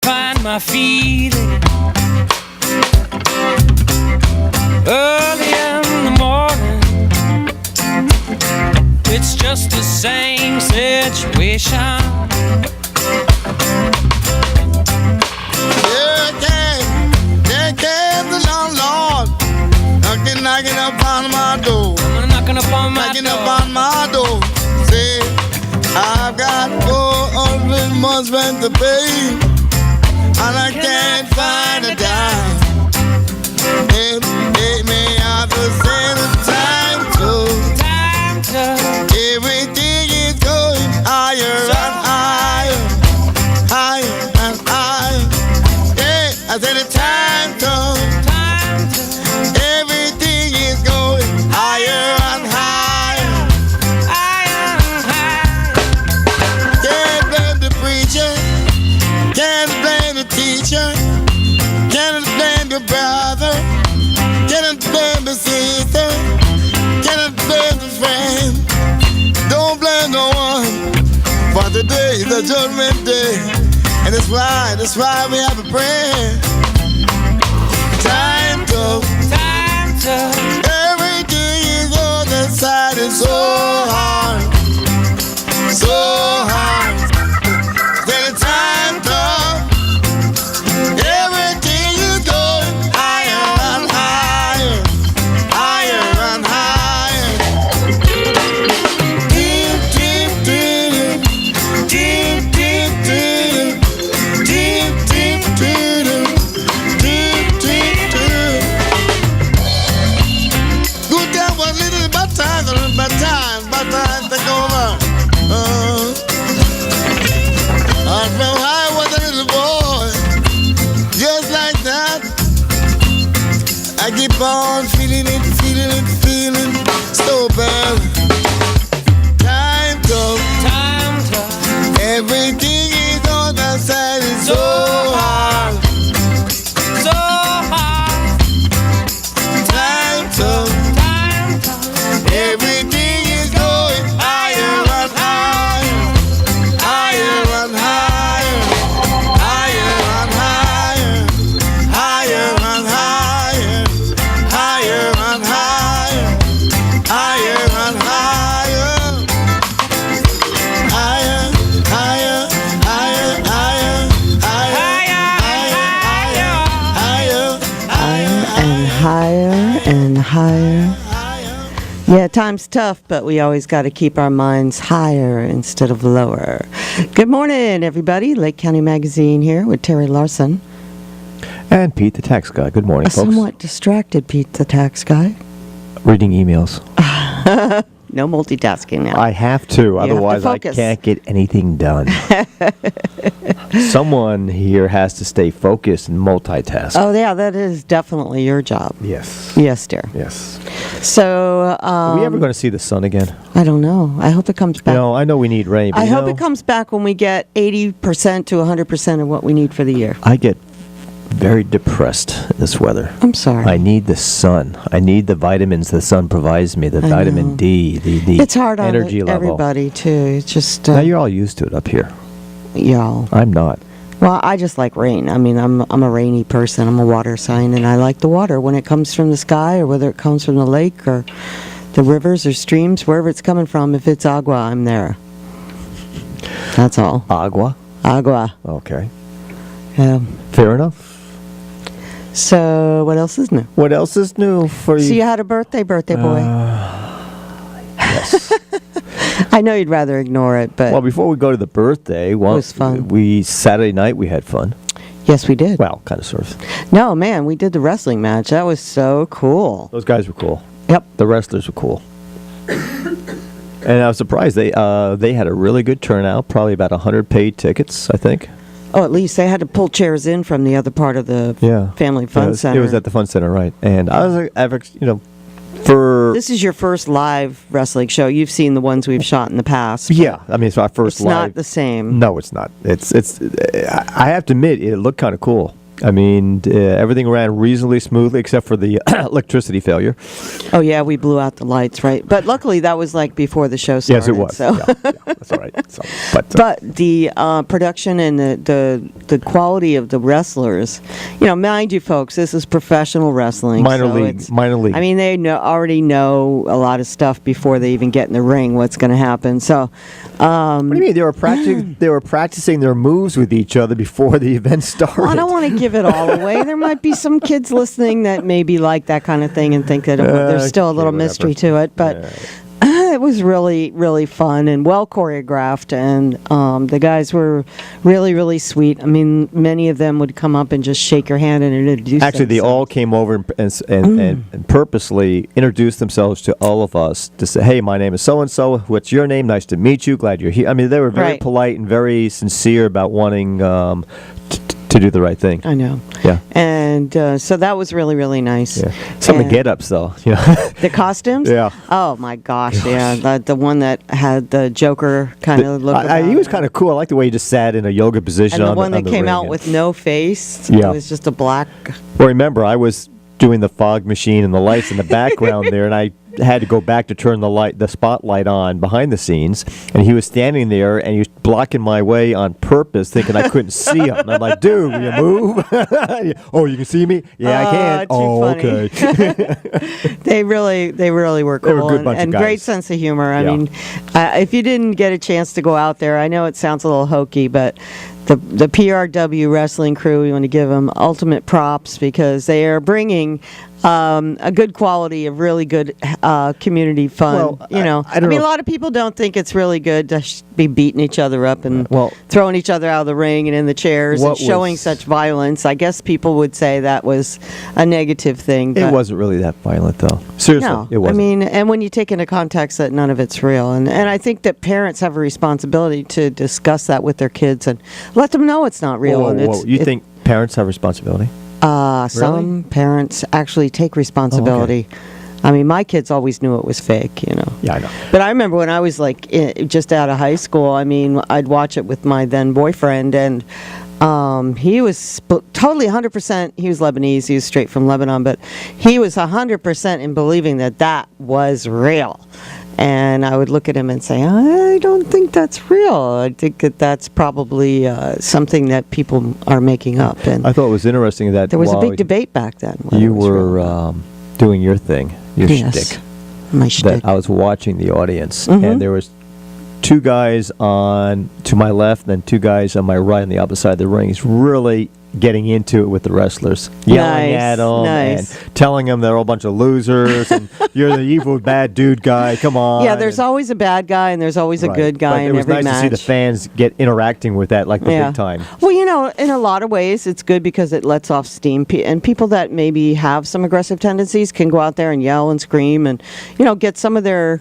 find my feeling. Early in the morning, it's just the same situation. There came the landlord, knocking upon my door. Knocking upon my door. Say, I've got 400 months rent to pay, and I can't find a dime. It may have to say the time to. Everything is going higher and higher, higher and higher. Yeah, I said the time comes. Everything is going higher and higher, higher and higher. Can't blame the preacher, can't blame the teacher, can't blame the brother, can't blame the sister, can't blame the friend. Don't blame no one, for today is the judgment day, and that's why we have a prayer. Time to. Everything is on the side, it's so hard, so hard. Then the time comes, everything is going higher and higher, higher and higher. Deep, deep, deep, deep, deep, deep, deep, deep, deep, deep, deep, deep. Good time was little bad time take over. And from I was a little boy, just like that. I keep on feeling it so bad. Time comes, everything is on the side, it's so hard, so hard. Time comes, everything is going higher and higher, higher and higher, higher and higher, higher and higher, higher and higher, higher and higher, higher, higher, higher, higher and higher. Yeah, time's tough, but we always got to keep our minds higher instead of lower. Good morning, everybody. Lake County Magazine here with Terry Larsen. And Pete the Tax Guy. Good morning, A folks. somewhat distracted Pete the Tax Guy. Reading emails. No multitasking now. I have to, otherwise I focus. can't get anything done. Someone here has to stay focused and multitask. Oh, yeah, that is definitely your job. Yes. Yes, dear. Yes. So, Are we ever going to see the sun again? I don't know. I hope it comes back. No, I know we need rain. But I hope it comes back when we get 80% to 100% of what we need for the year. I get very depressed in this weather. I'm sorry. I need the sun. I need the vitamins the sun provides me, the I vitamin know. D, the It's hard on energy level. everybody, too. It's just... Now you're all used to it up here. y'all. I'm not. Well, I just like rain. I mean, I'm a rainy person. I'm a water sign, and I like the water when it comes from the sky or whether it comes from the lake or the rivers or streams, wherever it's coming from. If it's agua, I'm there. That's all. Agua? Agua. Okay. Yeah. Fair enough. So, what else is new? What else is new for you? So you had a birthday boy. Yes. I know you'd rather ignore it, but Well, before we go to the birthday, was fun. Saturday night we had fun. yes, we did. Well, kind of sort of. No, man, we did the wrestling match. That was so cool. Those guys were cool. Yep. The wrestlers were cool. And I was surprised they had a really good turnout. Probably about 100 paid tickets, I think. Oh, at least they had to pull chairs in from the other part of the family fun center. It was at the fun center, right? And I was, for This is your first live wrestling show. You've seen the ones we've shot in the past. yeah, I mean it's our first It's live. not the same. No, it's not. It's. I have to admit, it looked kind of cool. I mean, everything ran reasonably smoothly except for the electricity failure. Oh yeah, we blew out the lights, right? But luckily that was like before the show started. Yes, it was. So. Yeah, that's all right. So, But the production and the quality of the wrestlers, mind you, folks, this is professional wrestling. minor so league. I mean, they already know a lot of stuff before they even get in the ring. What's going to happen? So, what do you mean? They were practicing. They were practicing their moves with each other before the event started. well, I don't want to give it all away. There might be some kids listening that maybe like that kind of thing and think that there's still a little mystery to it, but. It was really, really fun and well choreographed, and the guys were really, really sweet. I mean, many of them would come up and just shake your hand and introduce Actually, they themselves. all came over and purposely introduced themselves to all of us to say, "Hey, my name is so and so. What's your name? Nice to meet you. Glad you're here." I mean, they were very Right. polite and very sincere about wanting to do the right thing. I know. Yeah. And so that was really, really nice. Yeah. Some of the And get-ups, though. the costumes? Yeah. Oh, my gosh, yeah. The one that had the Joker kind of look about he was it. kind of cool. I like the way he just sat in a yoga position. And the on one on that came ring out and- with no face. Yeah. It was just a black... Well, remember, I was doing the fog machine and the lights in the background there, and I had to go back to turn the spotlight on behind the scenes, and he was standing there, and he was blocking my way on purpose, thinking I couldn't see him. And I'm like, dude, will you move? Oh, you can see me? Yeah, I can. too Oh, funny. okay. They really were cool. They were a good bunch of and guys. great sense of humor. I Yeah. mean, if you didn't get a chance to go out there, I know it sounds a little hokey, but the PRW wrestling crew, we want to give them ultimate props because they are bringing a good quality of really good community fun. Well, I don't mean, know. a lot of people don't think it's really good to be beating each other up and Well- throwing each other out of the ring and in the chairs and What showing was- such violence. I guess people would say that was a negative thing. It but- wasn't really that violent, though. Seriously, no, it wasn't. I mean, and when you take into context that none of it's real, and I think that parents have a responsibility to discuss that with their kids and let them know it's not real. Whoa, and whoa, it's, you think parents have responsibility? some parents actually take responsibility. I mean, my kids always knew it was fake, Yeah, I know. But I remember when I was like just out of high school, I mean, I'd watch it with my then boyfriend, and he was totally 100%, he was Lebanese, he was straight from Lebanon, but he was 100% in believing that was real. And I would look at him and say, I don't think that's real. I think that's probably something that people are making up. And I thought it was interesting that there was a while big debate back then. whether you it was real or were not. doing your thing, your Yes. shtick. My shtick. That I was watching the audience, Mhm. and there was two guys to my left, and two guys on my right on the opposite side of the ring. He's really getting into it with the wrestlers, yelling Nice, at them nice. and telling them they're all a bunch of losers and you're the evil bad dude guy. Come on. Yeah, there's always a bad guy and there's always a Right. good guy But in it was every nice match. to see the fans get interacting with that like the big time. Well, in a lot of ways, it's good because it lets off steam. And people that maybe have some aggressive tendencies can go out there and yell and scream and, get some of their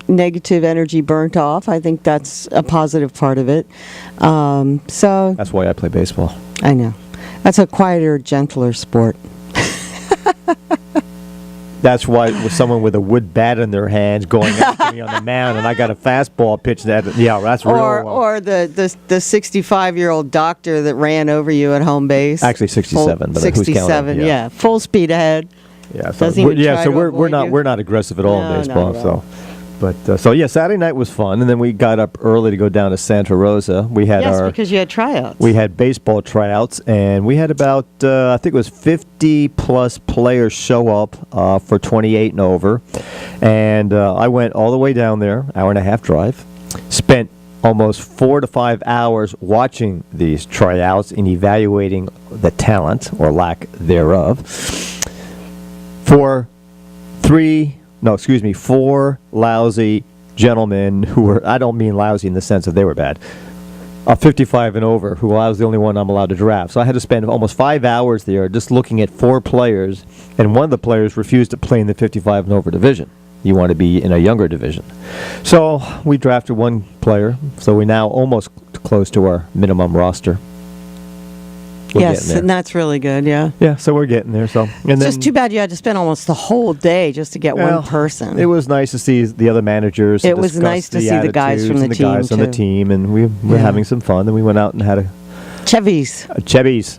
negative energy burnt off. I think that's a positive part of it. So, That's why I play baseball. I know. That's a quieter, gentler sport. That's why with someone with a wood bat in their hands going after me on the mound, and I got a fastball pitch that. Yeah, that's real. Or the 65-year-old doctor that ran over you at home base. Actually 67, but who's counting? 67, Yeah. yeah. Full speed ahead. Yeah, so Doesn't even try to we're avoid not you. we're not aggressive at all No, in baseball. not at all. So yeah, Saturday night was fun, and then we got up early to go down to Santa Rosa. We had Yes, because you had tryouts. we had baseball tryouts, and we had about I think it was 50 plus players show up for 28 and over, and I went all the way down there, hour and a half drive, spent almost 4 to 5 hours watching these tryouts and evaluating the talent or lack thereof for 4 lousy gentlemen who were, I don't mean lousy in the sense that they were bad, 55 and over, who I was the only one I'm allowed to draft. So I had to spend almost 5 hours there just looking at 4 players, and one of the players refused to play in the 55 and over division. You want to be in a younger division. So we drafted one player, so we're now almost close to our minimum roster. We're yes, getting there. and that's really good, yeah. Yeah, so we're getting there. So and It's then, just too bad you had to spend almost the whole day just to get Well, one person. It was nice to see the other managers. It and was discuss nice to see the guys attitudes from the and team, guys on the too. team, and we were Yeah. having some fun. Then we went out and had Chevy's. a Chevy's.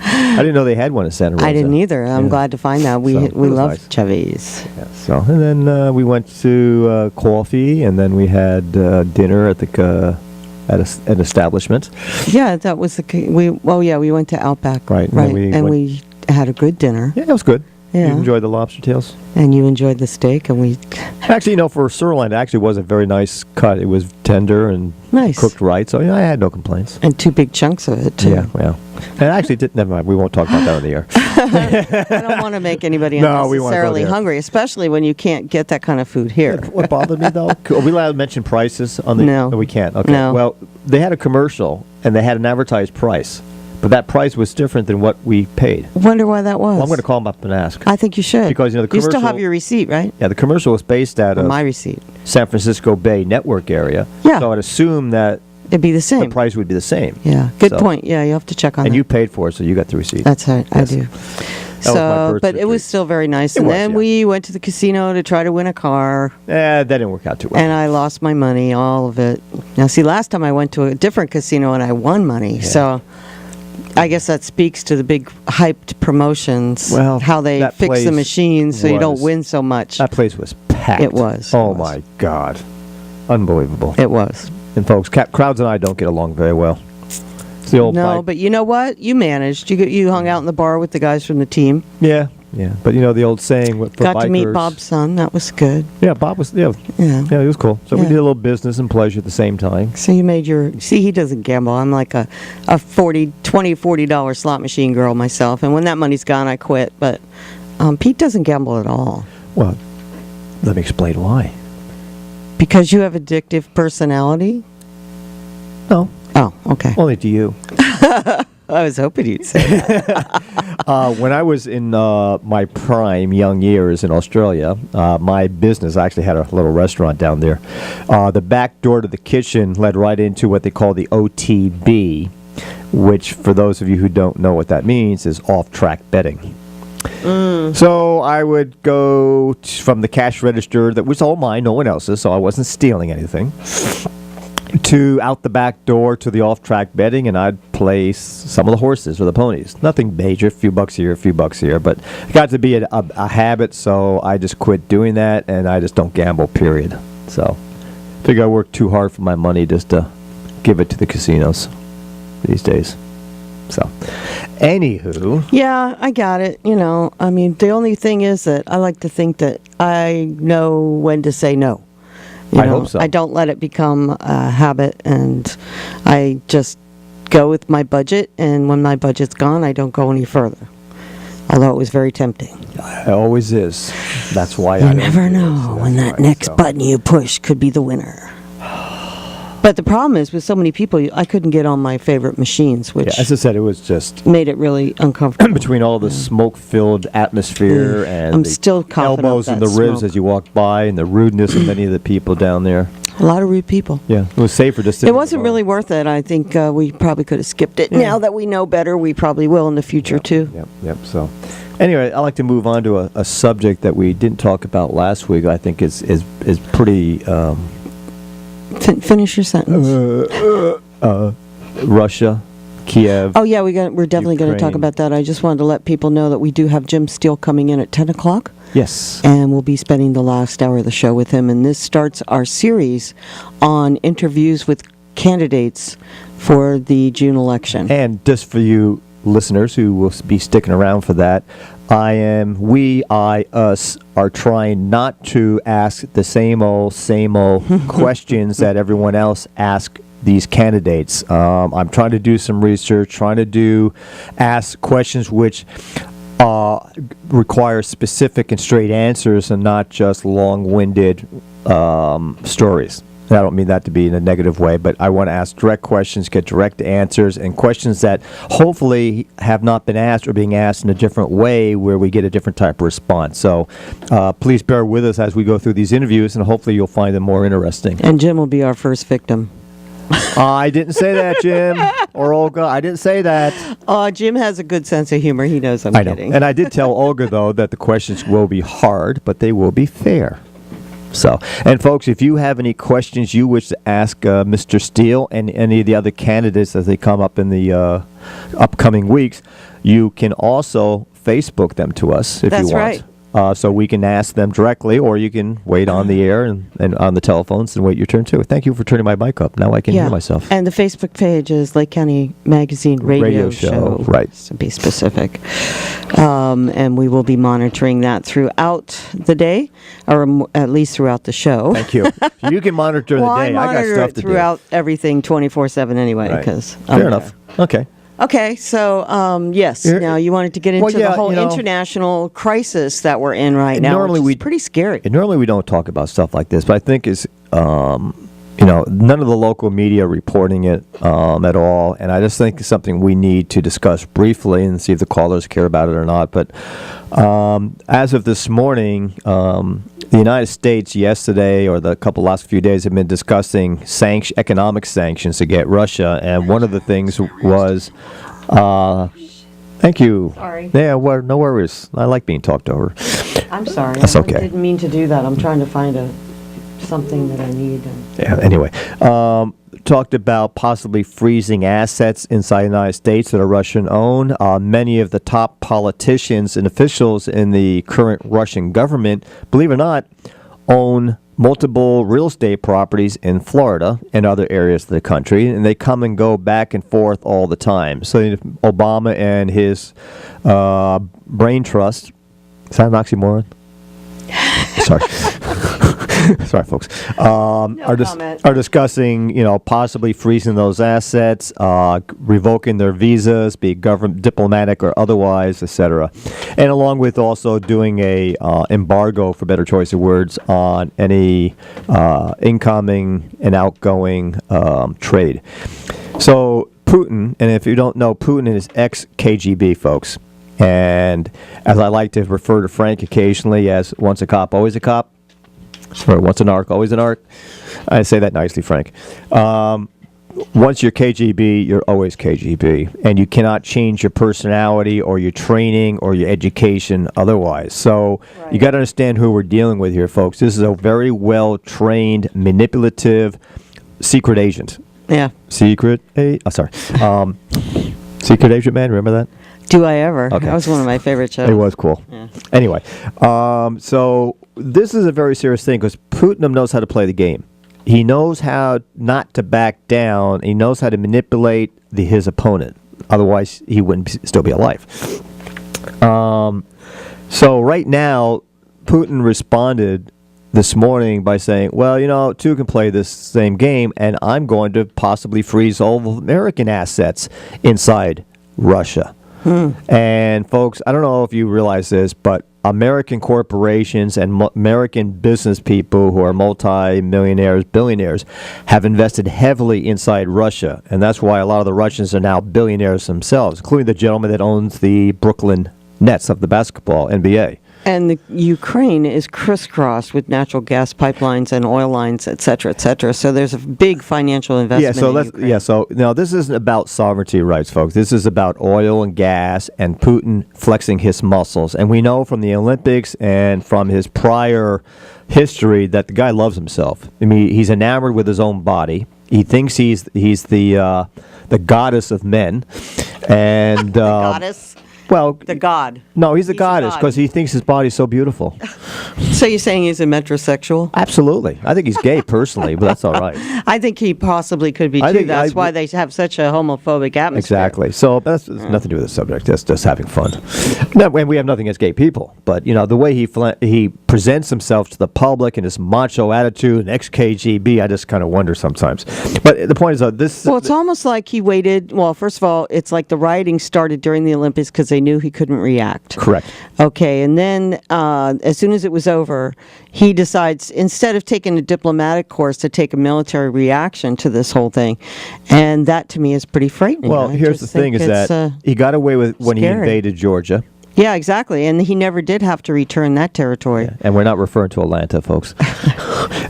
I didn't know they had one in Santa Rosa. I didn't either. I'm Yeah. glad to find that. We So, it was love nice. Chevy's. Yeah, so, and then we went to coffee, and then we had dinner at the an establishment. Yeah, that was we went to Outback. Right, and Right. then And we we had a good dinner. Yeah, it was good. Yeah. You enjoyed the lobster tails? And you enjoyed the steak, and we Actually, for sirloin, it actually was a very nice cut. It was tender and Nice. cooked right, so I had no complaints. and 2 big chunks of it too. Yeah, well. And actually, never mind. We won't talk about that on the air. I don't want to make anybody No, we won't go unnecessarily there. hungry, especially when you can't get that kind of food here. What bothered me, though? Are we allowed to mention prices on the? No. We can't. Okay. No. Well, they had a commercial, and they had an advertised price, but that price was different than what we paid. Wonder why that was. Well, I'm going to call them up and ask. I think you should. Because, the you still have commercial- your receipt, right? Yeah, the commercial was based out Or of my receipt. San Francisco Bay Network area. Yeah. So I'd assume that It'd be the the same. price would be the same. Yeah. Good So- point. Yeah, you have to check on And that. you paid for it, so you got the receipt. That's right. I Yes. do. was my So, birth but it was certificate. still very nice. It And was, then yeah. we went to the casino to try to win a car, That didn't work out too well. and I lost my money, all of it. Now, see, last time I went to a different casino and I won money. So, I guess that speaks to the big hyped promotions. Well, how they that fix the place machines so you don't was- win so much. That place was packed. It was. Oh It was. my God, unbelievable. It was. And folks, crowds and I don't get along very well. It's the old No, fight. but you know what? You managed. You hung out in the bar with the guys from the team. Yeah. But the old saying for Got bikers. to meet Bob's son. That was good. Yeah, Bob was. Yeah, Yeah. it was cool. So we Yeah. did a little business and pleasure at the same time. So you made your. See, he doesn't gamble. I'm like a $40 slot machine girl myself. And when that money's gone, I quit. But Pete doesn't gamble at all. Well, let me explain why. Because you have addictive personality? No, Oh, okay. only to you. I was hoping you'd say that. When I was in my prime young years in Australia, my business, I actually had a little restaurant down there. The back door to the kitchen led right into what they call the OTB, which, for those of you who don't know what that means, is off-track betting. So I would go from the cash register that was all mine, no one else's, so I wasn't stealing anything, to out the back door to the off-track betting, and I'd place some of the horses or the ponies. Nothing major, a few bucks here, a few bucks here, but it got to be a habit, so I just quit doing that, and I just don't gamble, period. So I figure I work too hard for my money just to give it to the casinos these days. So, anywho. Yeah, I got it. I mean, the only thing is that I like to think that I know when to say no. I hope so. I don't let it become a habit, and I just go with my budget, and when my budget's gone, I don't go any further. Although it was very tempting. It always is. That's why I You don't never do it, know so when that's that why, next so. button you push could be the winner. But the problem is, with so many people, I couldn't get on my favorite machines, which Yeah, as I said, it was just made it really uncomfortable. between all the smoke-filled atmosphere and I'm the still coughing up elbows in that the ribs smoke. as you walked by, and the rudeness of many of the people down there. A lot of rude people. Yeah, it was safer just. It wasn't really worth it. I think we probably could have skipped it. Now that we know better, we probably will in the future too. Yep. So, anyway, I'd like to move on to a subject that we didn't talk about last week. I think is pretty Finish your sentence. Russia, Kiev. Oh yeah, we're definitely going to talk Ukraine. about that. I just wanted to let people know that we do have Jim Steele coming in at 10 o'clock. Yes. And we'll be spending the last hour of the show with him. And this starts our series on interviews with candidates for the June election. And just for you listeners who will be sticking around for that, us are trying not to ask the same old questions that everyone else asks these candidates. I'm trying to do some research, ask questions which require specific and straight answers and not just long-winded stories. And I don't mean that to be in a negative way, but I want to ask direct questions, get direct answers, and questions that hopefully have not been asked or being asked in a different way where we get a different type of response. So please bear with us as we go through these interviews, and hopefully you'll find them more interesting. And Jim will be our first victim. I didn't say that, Jim, or Olga. I didn't say that. Jim has a good sense of humor. He knows I'm I know. kidding. And I did tell Olga, though, that the questions will be hard, but they will be fair. So, and folks, if you have any questions you wish to ask Mr. Steele and any of the other candidates as they come up in the upcoming weeks, you can also Facebook them to us if That's you want. right. So we can ask them directly, or you can wait on the air and on the telephones and wait your turn too. Thank you for turning my mic up. Now I can hear myself. And the Facebook page is Lake County Magazine Radio Show. Right. To be specific. And we will be monitoring that throughout the day, or at least throughout the show. Thank you. You can monitor the day. I got stuff to do. Throughout everything 24/7 anyway. Because Fair enough. Okay. Okay, so yes. Now you wanted to get into the whole international crisis that we're in right now. Normally which is pretty scary. Normally we don't talk about stuff like this, but I think is none of the local media reporting it at all, and I just think it's something we need to discuss briefly and see if the callers care about it or not. But as of this morning, the United States yesterday or the last few days have been discussing economic sanctions against Russia, and one of the things was, thank you. Sorry. Yeah, no worries. I like being talked over. I'm sorry. That's okay. I didn't mean to do that. I'm trying to find something that I need. Yeah, anyway, talked about possibly freezing assets inside the United States that are Russian-owned. Many of the top politicians and officials in the current Russian government, believe it or not, own multiple real estate properties in Florida and other areas of the country, and they come and go back and forth all the time. So Obama and his brain trust, is that an oxymoron? Sorry. Sorry, folks. Are discussing, possibly freezing those assets, revoking their visas, be it government, diplomatic, or otherwise, etc., and along with also doing a embargo, for better choice of words, on any incoming and outgoing trade. So Putin, and if you don't know, Putin is ex-KGB, folks. And as I like to refer to Frank occasionally as once a cop, always a cop. Or once an arc, always an arc. I say that nicely, Frank. Once you're KGB, you're always KGB. And you cannot change your personality or your training or your education otherwise. So you got to understand who we're dealing with here, folks. This is a very well-trained, manipulative secret agent. Yeah. Secret agent man, remember that? Do I ever? Okay. That was one of my favorite shows. It was cool. Yeah. Anyway, so this is a very serious thing because Putin knows how to play the game. He knows how not to back down. He knows how to manipulate his opponent. Otherwise, he wouldn't still be alive. So right now, Putin responded this morning by saying, well, two can play this same game, and I'm going to possibly freeze all of American assets inside Russia. And folks, I don't know if you realize this, but American corporations and American business people who are multi-millionaires, billionaires, have invested heavily inside Russia. And that's why a lot of the Russians are now billionaires themselves, including the gentleman that owns the Brooklyn Nets of the basketball NBA. And the Ukraine is crisscrossed with natural gas pipelines and oil lines, et cetera, et cetera. So there's a big financial investment in Ukraine. So now this isn't about sovereignty rights, folks. This is about oil and gas and Putin flexing his muscles. And we know from the Olympics and from his prior history that the guy loves himself. I mean, he's enamored with his own body. He thinks he's the goddess of men. And the goddess? Well, the god. No, he's a goddess because he thinks his body's so beautiful. So you're saying he's a metrosexual? Absolutely. I think he's gay personally, but that's all right. I think he possibly could be too. That's why they have such a homophobic atmosphere. Exactly. So that's nothing to do with the subject. That's just having fun. And we have nothing against gay people, but the way he presents himself to the public and his macho attitude and ex-KGB, I just kind of wonder sometimes. But the point is this. Well, it's almost like he waited. Well, first of all, it's like the rioting started during the Olympics because they knew he couldn't react. Correct. Okay, and then as soon as it was over, he decides, instead of taking a diplomatic course, to take a military reaction to this whole thing. And that, to me, is pretty frightening. Well, here's the thing is that he got away with when he invaded Georgia. Yeah, exactly. And he never did have to return that territory. Yeah. And we're not referring to Atlanta, folks.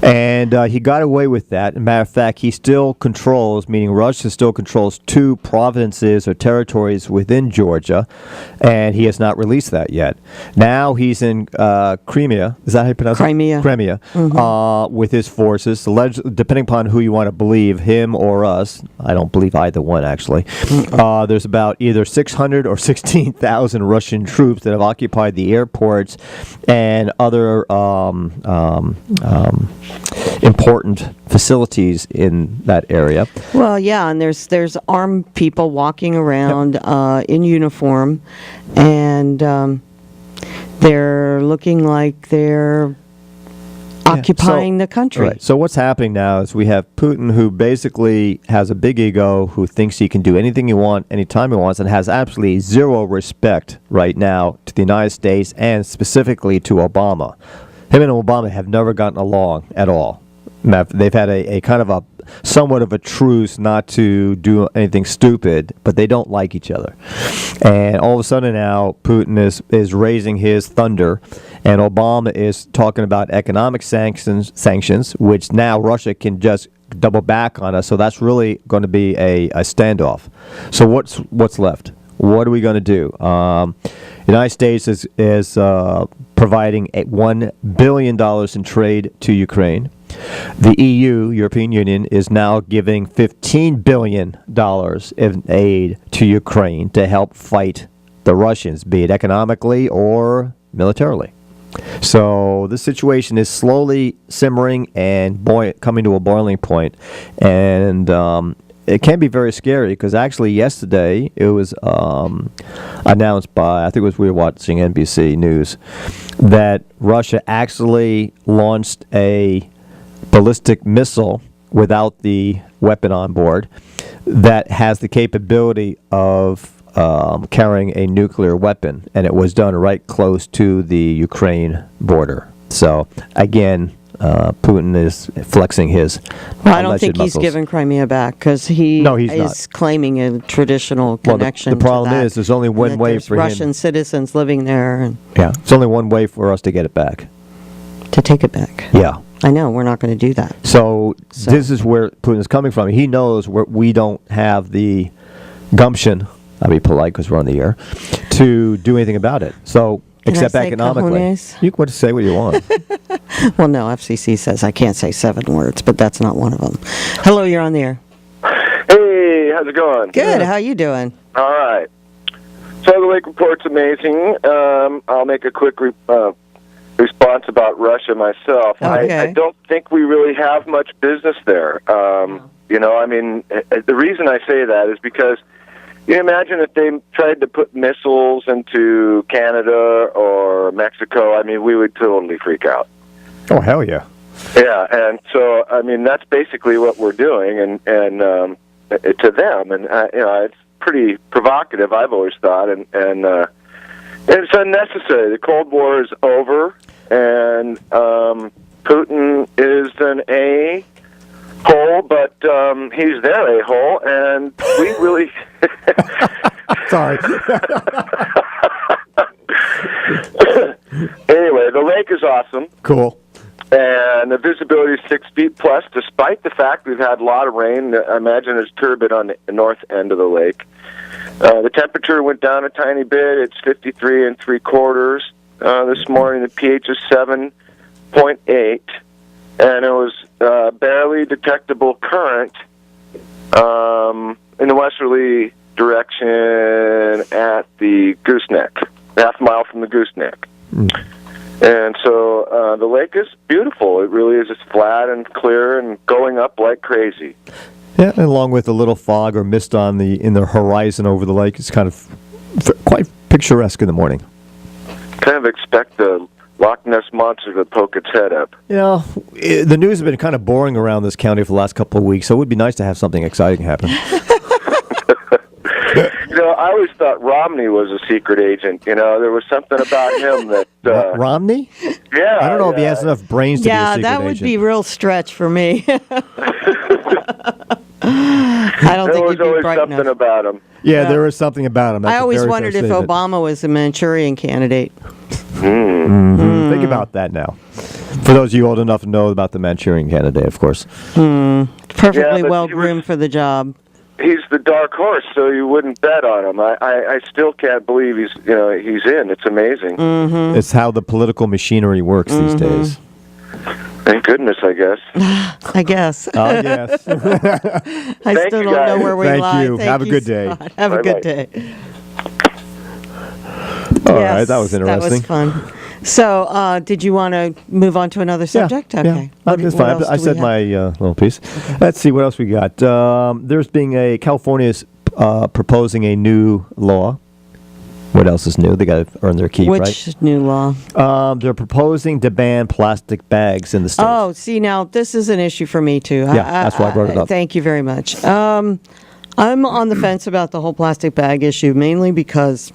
And he got away with that. As a matter of fact, he still controls, meaning Russia still controls 2 provinces or territories within Georgia, and he has not released that yet. Now he's in Crimea. Is that how you pronounce it? Crimea. With his forces. Depending upon who you want to believe, him or us. I don't believe either one, actually. There's about either 600 or 16,000 Russian troops that have occupied the airports and other important facilities in that area. Well, yeah, and there's armed people walking around in uniform, and they're looking like they're occupying the country. Right. So what's happening now is we have Putin, who basically has a big ego, who thinks he can do anything he wants, anytime he wants, and has absolutely zero respect right now to the United States and specifically to Obama. Him and Obama have never gotten along at all. They've had a kind of a somewhat of a truce not to do anything stupid, but they don't like each other. And all of a sudden now, Putin is raising his thunder, and Obama is talking about economic sanctions, which now Russia can just double back on us. So that's really going to be a standoff. So what's left? What are we going to do? The United States is providing $1 billion in trade to Ukraine. The EU, European Union, is now giving $15 billion in aid to Ukraine to help fight the Russians, be it economically or militarily. So this situation is slowly simmering and coming to a boiling point. And it can be very scary because actually yesterday it was announced by, I think we were watching NBC News, that Russia actually launched a ballistic missile without the weapon on board that has the capability of carrying a nuclear weapon, and it was done right close to the Ukraine border. So again, Putin is flexing his Well, I don't think muscles. he's giving Crimea back because he's not. claiming a traditional connection. The problem to that, is there's only one way for Russian citizens living there, and Yeah, it's only one way for us to get it back. to take it back. Yeah. I know we're not going to do that. So this is where Putin is coming from. He knows we don't have the gumption, I'll be polite because we're on the air, to do anything about it. So, Can I except say economically. cojones? You can say what you want. Well, no, FCC says I can't say 7 words, but that's not one of them. Hello, you're on the air. Hey, how's it going? Good. How you doing? All right. So the Lake Report's amazing. I'll make a quick response about Russia myself. Okay. I don't think we really have much business there. You know, I mean, the reason I say that is because you imagine if they tried to put missiles into Canada or Mexico, I mean, we would totally freak out. Oh, hell yeah. Yeah, and so, I mean, that's basically what we're doing, and to them, and, you know, it's pretty provocative, I've always thought, and it's unnecessary. The Cold War is over, and Putin is an a-hole, but he's their a-hole, and we really... Sorry. Anyway, the lake is awesome. Cool. And the visibility is 6 feet plus, despite the fact we've had a lot of rain. I imagine it's turbid on the north end of the lake. The temperature went down a tiny bit. It's 53 3/4. This morning the pH is 7.8, and it was barely detectable current in the westerly direction at the gooseneck, half a mile from the gooseneck. And so the lake is beautiful. It really is just flat and clear and going up like crazy. Yeah, and along with a little fog or mist in the horizon over the lake, it's kind of quite picturesque in the morning. Kind of expect the Loch Ness Monster to poke its head up. Yeah, the news has been kind of boring around this county for the last couple of weeks, so it would be nice to have something exciting happen. You know, I always thought Romney was a secret agent. You know, there was something about him that... Romney? Yeah. I don't know if he has enough brains to be a secret agent. Yeah, that would be real stretch for me. I don't There think was he'd be always bright something enough. about him. Yeah, there was something about him. That's I a always very wondered fair if statement. Obama was a Manchurian candidate. Think about that now. For those of you old enough to know about the Manchurian candidate, of course. Perfectly but well he was- groomed for the job. He's the dark horse, so you wouldn't bet on him. I still can't believe he's in. It's amazing. It's how the political machinery works these days. Thank goodness, I guess. I guess. Oh, yes. I Thank still you, don't know guys. where we Thank lie. you. Have a good day. Scott. Have a Bye-bye. good day. All right, that was interesting. That was fun. So, did you want to move on to another subject? Yeah, Okay. yeah. That's fine. else I do we said have? my little piece. Let's see what else we got. There's being California's proposing a new law. What else is new? They got to earn their keep, Which new law? right? They're proposing to ban plastic bags in the states. Oh, see, now this is an issue for me too. Yeah, that's why I brought it up. Thank you very much. I'm on the fence about the whole plastic bag issue, mainly because,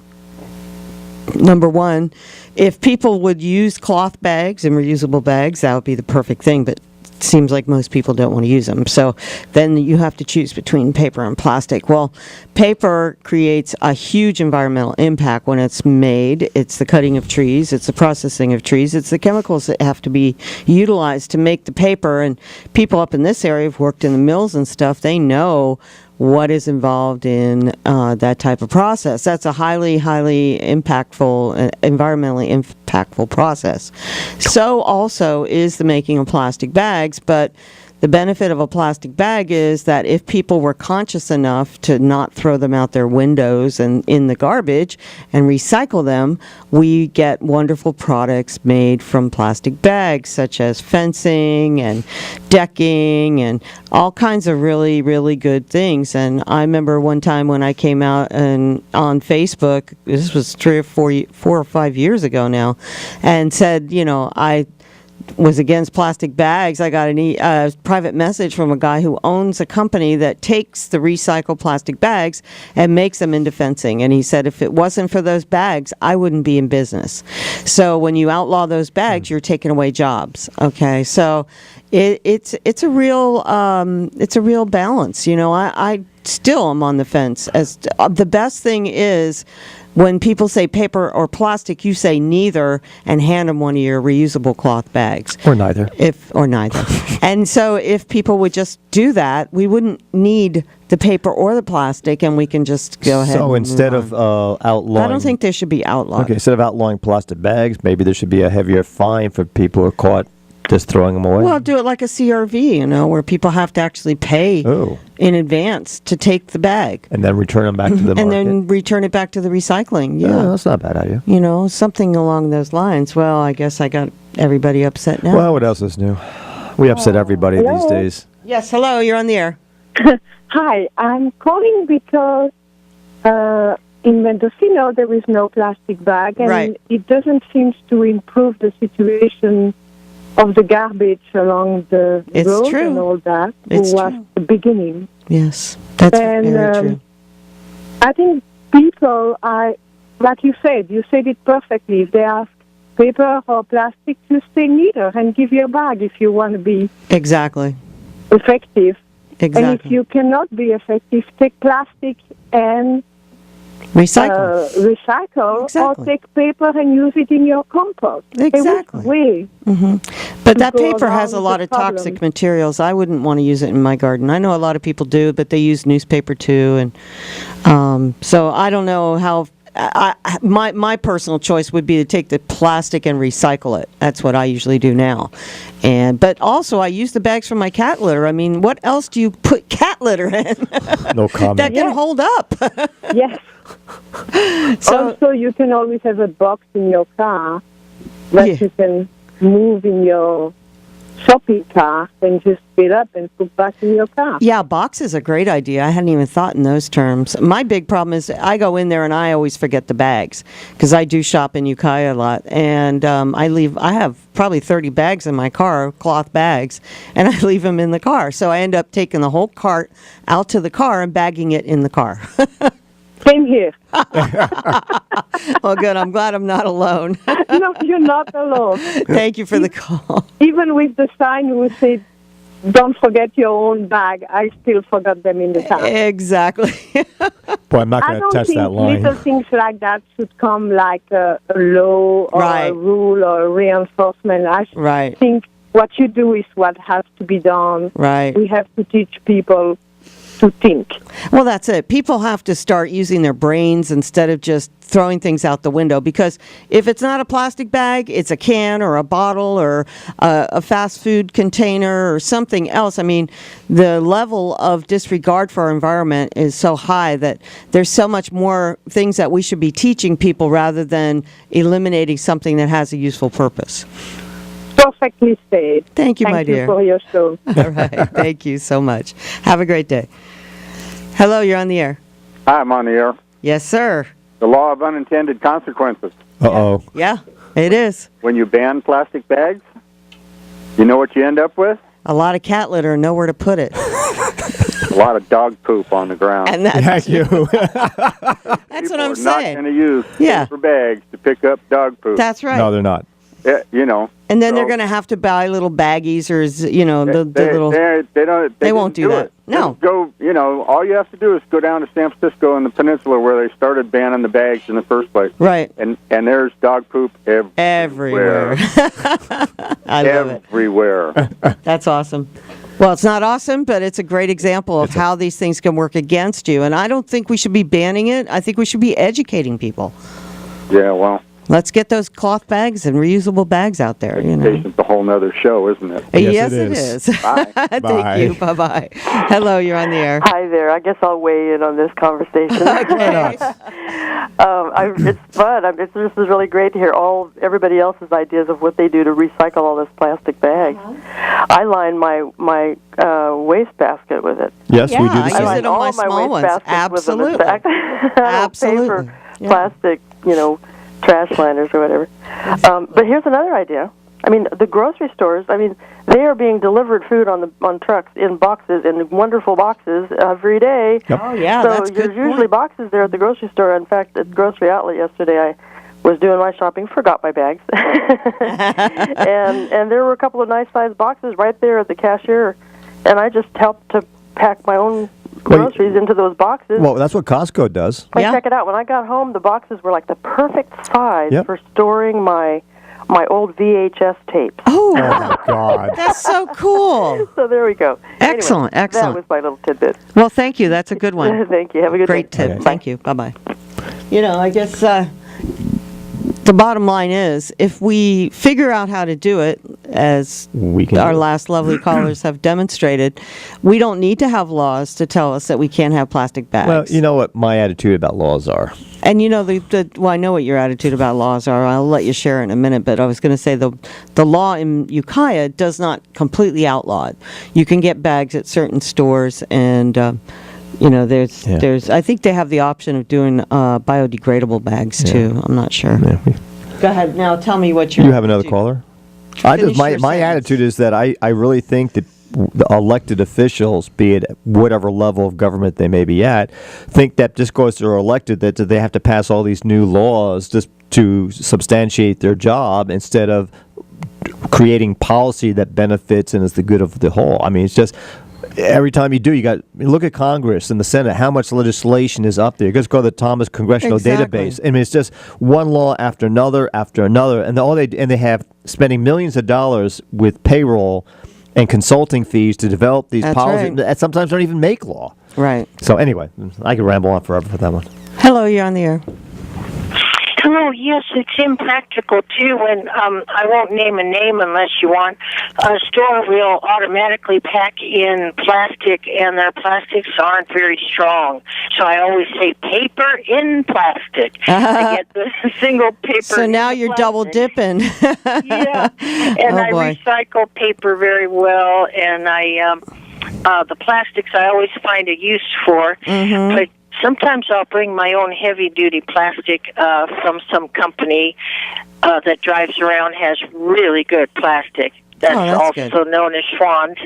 number one, if people would use cloth bags and reusable bags, that would be the perfect thing, but it seems like most people don't want to use them. So then you have to choose between paper and plastic. Well, paper creates a huge environmental impact when it's made. It's the cutting of trees, it's the processing of trees, it's the chemicals that have to be utilized to make the paper. And people up in this area have worked in the mills and stuff. They know what is involved in that type of process. That's a highly, highly impactful, environmentally impactful process. So also is the making of plastic bags, but the benefit of a plastic bag is that if people were conscious enough to not throw them out their windows and in the garbage and recycle them, we get wonderful products made from plastic bags, such as fencing and decking and all kinds of really, really good things. And I remember one time when I came out and on Facebook, this was 4 or 5 years ago now, and said, I was against plastic bags. I got a private message from a guy who owns a company that takes the recycled plastic bags and makes them into fencing. And he said, if it wasn't for those bags, I wouldn't be in business. So when you outlaw those bags, you're taking away jobs. Okay, so it's a real balance. I still am on the fence. As the best thing is, when people say paper or plastic, you say neither and hand them one of your reusable cloth bags. Or neither. Or neither. And so if people would just do that, we wouldn't need the paper or the plastic, and we can just go ahead So and instead move of on. outlawing... I don't think they should be outlawed. Okay, instead of outlawing plastic bags, maybe there should be a heavier fine for people who are caught just throwing them away. Well, do it like a CRV, where people have to actually pay in advance to take the bag. And then return them back to the market. And then return it back to the recycling. Yeah. That's not a bad idea. Something along those lines. Well, I guess I got everybody upset now. Well, what else is new? We upset everybody these days. Yes, hello, you're on the air. Hi, I'm calling because in Mendocino there is no plastic bag, and Right. it doesn't seem to improve the situation of the garbage along the It's road true. and all that, It's who was true. the beginning. Yes, that's And, very true. I think people are, like you said it perfectly. If they ask paper or plastic, you say neither and give your bag if you want to be Exactly. effective. And if Exactly. you cannot be effective, take plastic and Recycle. recycle, Exactly. or take paper and use it in your compost. Exactly. Way. But that go paper has a around lot the of toxic problem. materials. I wouldn't want to use it in my garden. I know a lot of people do, but they use newspaper too. And so I don't know how. My personal choice would be to take the plastic and recycle it. That's what I usually do now. But also I use the bags for my cat litter. I mean, what else do you put cat litter in No comment. that can hold up? Yes. So Also, you can always have a box in your car that Yeah. you can move in your shopping cart and just fill up and put back in your car. yeah, box is a great idea. I hadn't even thought in those terms. My big problem is I go in there and I always forget the bags because I do shop in Ukiah a lot, and I have probably 30 bags in my car, cloth bags, and I leave them in the car. So I end up taking the whole cart out to the car and bagging it in the car. Same here. Well, good. I'm glad I'm not alone. No, you're not alone. Thank you for the call. Even with the sign who said don't forget your own bag. I still forgot them in the car. Exactly. Boy, I'm not I going to don't test think that line. little things like that should come like a law or Right. a rule or a reinforcement. I Right. think what you do is what has to be done. Right. We have to teach people to think. Well, that's it. People have to start using their brains instead of just throwing things out the window, because if it's not a plastic bag, it's a can or a bottle or a fast food container or something else. I mean, the level of disregard for our environment is so high that there's so much more things that we should be teaching people rather than eliminating something that has a useful purpose. Perfectly said. Thank you, my dear. Thank you for your show. All right. Thank you so much. Have a great day. Hello, you're on the air. Hi, I'm on the air. Yes, sir. The law of unintended consequences. Uh-oh. Yeah, it is. When you ban plastic bags, you know what you end up with? A lot of cat litter and nowhere to put it. A lot of dog poop on the ground. And that's, Thank you. that's what I'm People are not saying. going to use Yeah. paper bags to pick up dog poop. That's right. No, they're not. You know. And then so they're going to have to buy little baggies or, the they little... They won't didn't do that. it. No. Just go, all you have to do is go down to San Francisco and the peninsula where they started banning the bags in the first place. Right. And there's dog poop Everywhere. I love it. Everywhere. That's awesome. Well, it's not awesome, but it's a great example of how these things can work against you. And I don't think we should be banning it. I think we should be educating people. Yeah, well, Let's get those cloth bags and reusable bags out there. education's a whole nother show, isn't it? Yes, it it is. is. Bye. Thank Bye. you. Bye-bye. Hello, you're on the air. Hi there. I guess I'll weigh in on this conversation. Okay. It's fun. This is really great to hear everybody else's ideas of what they do to recycle all this plastic bags. I line my wastebasket with it. Yes, we do Yeah, the I same. use line it on all my my small ones. wastebaskets with them. Absolutely. I don't pay for Absolutely. Yeah. plastic, trash liners or whatever. But here's another idea. I mean, the grocery stores, they are being delivered food on trucks in boxes, in wonderful boxes every day. Yep. Oh, yeah, So that's a good there's usually point. boxes there at the grocery store. In fact, at the grocery outlet yesterday, I was doing my shopping, forgot my bags. and there were a couple of nice-sized boxes right there at the cashier, and I just helped to pack my own groceries into those boxes. Well, that's what Costco does. But Yeah. check it out. When I got home, the boxes were like the perfect size Yep. for storing my old VHS tapes. Oh, Oh, my God. that's so cool. So there we go. Excellent, Anyway, excellent. That was my little tidbit. Well, thank you. That's a good one. Thank you. Have a good Great day. tip. Okay. Thank you. Bye-bye. I guess the bottom line is, if we figure out how to do it, as We can our do it. last lovely callers have demonstrated, we don't need to have laws to tell us that we can't have plastic bags. Well, you know what my attitude about laws are. And well, I know what your attitude about laws are. I'll let you share it in a minute, but I was going to say the law in Ukiah does not completely outlaw it. You can get bags at certain stores, and there's I think they have the option of doing biodegradable bags too. I'm not sure. Yeah. Go ahead now. Tell me what You have another caller? Finish My your my sentence. attitude is that I really think that the elected officials, be it whatever level of government they may be at, think that just because they're elected that they have to pass all these new laws just to substantiate their job instead of creating policy that benefits and is the good of the whole. I mean, it's just every time you look at Congress and the Senate, how much legislation is up there. Just go to the Thomas Congressional Exactly. Database. I mean, it's just one law after another, and they have spending millions of dollars with payroll and consulting fees to develop these That's policies right. that sometimes don't even make law. Right. So anyway, I could ramble on forever for that one. Hello, you're on the air. Hello, yes, it's impractical too, and I won't name a name unless you want. A store will automatically pack in plastic, and their plastics aren't very strong. So I always say paper in plastic. I get the single paper. So now in you're plastic. double dipping. Yeah, and Oh, I boy. recycle paper very well, and the plastics I always find a use for, but sometimes I'll bring my own heavy-duty plastic from some company that drives around, has really good plastic. That's that's also known as Swans,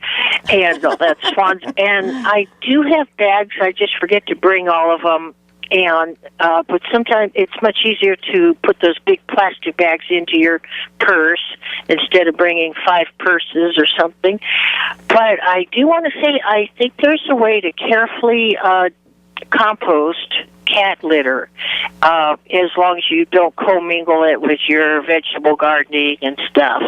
and that's Swans. And I do have bags. I just forget to bring all of them And but sometimes it's much easier to put those big plastic bags into your purse instead of bringing 5 purses or something. But I do want to say I think there's a way to carefully compost cat litter, as long as you don't commingle it with your vegetable gardening and stuff.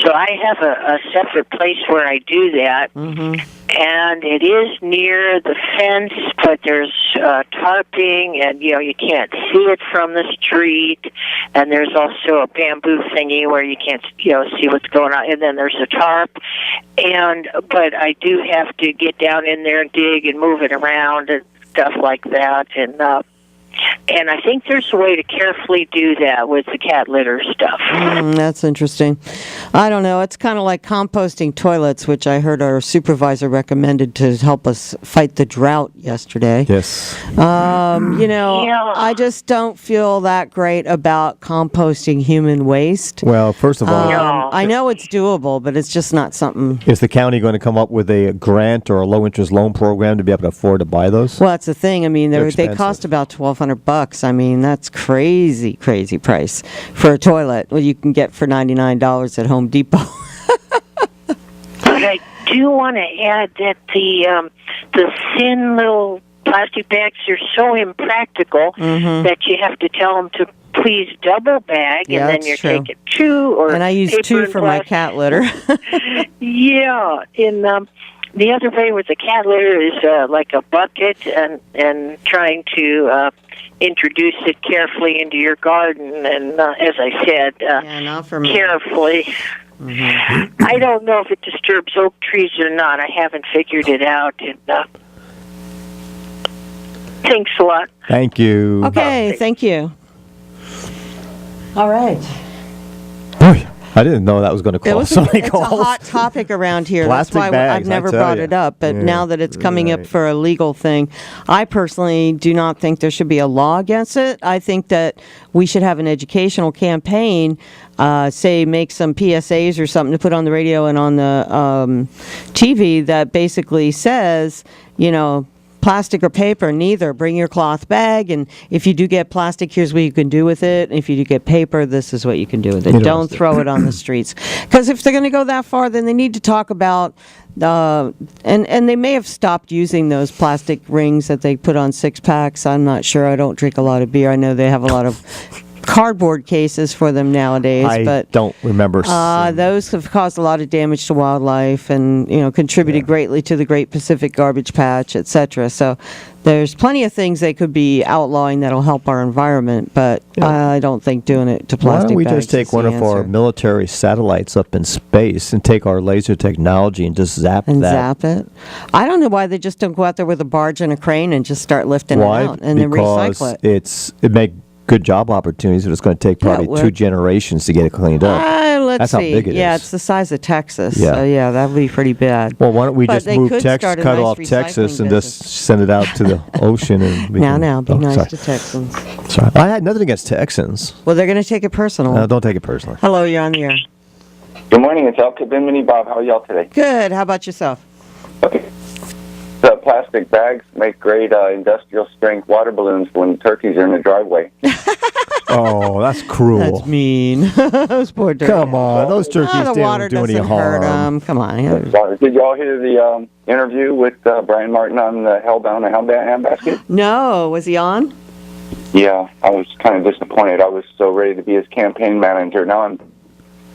So I have a separate place where I do that, and it is near the fence, but there's tarping, and you can't see it from the street, and there's also a bamboo thingy where you can't see what's going on, and then there's a tarp, but I do have to get down in there and dig and move it around and stuff like that, and I think there's a way to carefully do that with the cat litter stuff. That's interesting. I don't know. It's kind of like composting toilets, which I heard our supervisor recommended to help us fight the drought yesterday. Yes. I just don't feel that great about composting human waste. Well, first of all, I know it's doable, but it's just not something. is the county going to come up with a grant or a low-interest loan program to be able to afford to buy those? Well, that's the thing. I mean, they expensive. cost about $1,200. I mean, that's crazy price for a toilet. Well, you can get for $99 at Home Depot. But I do want to add that the thin little plastic bags are so impractical that you have to tell them to please double bag, Yeah, and then that's you're true. taking 2 or And I use paper 2 and for my glass. cat litter. Yeah, the other way with the cat litter is like a bucket and trying to introduce it carefully into your garden. And as I said, not for me. carefully. I don't know if it disturbs oak trees or not. I haven't figured it out. And thanks a lot. Thank you. Okay, thank you. All right. Boy, I didn't know that was going to cause so many It's a calls. hot topic around here. Plastic That's why bags, I've never I tell brought ya. it up. But Yeah, now that it's coming up right. for a legal thing, I personally do not think there should be a law against it. I think that we should have an educational campaign, say make some PSAs or something to put on the radio and on the TV that basically says, plastic or paper, neither. Bring your cloth bag, and if you do get plastic, here's what you can do with it. And if you do get paper, this is what you can do with it. Don't throw it on the streets. Because if they're going to go that far, then they need to talk about, and they may have stopped using those plastic rings that they put on 6-packs. I'm not sure. I don't drink a lot of beer. I know they have a lot of cardboard cases for them nowadays, I don't remember. those have caused a lot of damage to wildlife and contributed greatly to the Great Pacific Garbage Patch, etc. So there's plenty of things they could be outlawing that'll help our environment, but I don't think doing it to Why plastic don't we bags just take is the one of our answer. military satellites up in space and take our laser technology and just zap And that? zap it. I don't know why they just don't go out there with a barge and a crane and just start lifting Why? it out and then Because recycle it. it make good job opportunities, but it's going to take Yeah, it probably would. 2 generations to get it cleaned up. Let's That's how see. big it Yeah, is. it's the size of Texas. Yeah. So yeah, that would be pretty bad. Well, why don't we But just they move could Texas, start a cut nice off Texas, recycling and just send it out to the ocean? And we can, Now, be oh, nice sorry. to Texans. Sorry. I had nothing against Texans. Well, they're going to take it personal. No, don't take it personally. Hello, you're on the air. Good morning. It's Al Kabimini Bob. How are y'all today? Good. How about yourself? Okay. The plastic bags make great industrial strength water balloons when turkeys are in the driveway. Oh, that's cruel. That's mean. Those poor turkeys. Come on, those turkeys the didn't water do any doesn't hurt harm. them. Come on. Did y'all hear the interview with Brian Martin on the Hellbound and Handbasket? No. Was he on? Yeah, I was kind of disappointed. I was so ready to be his campaign manager. Now I'm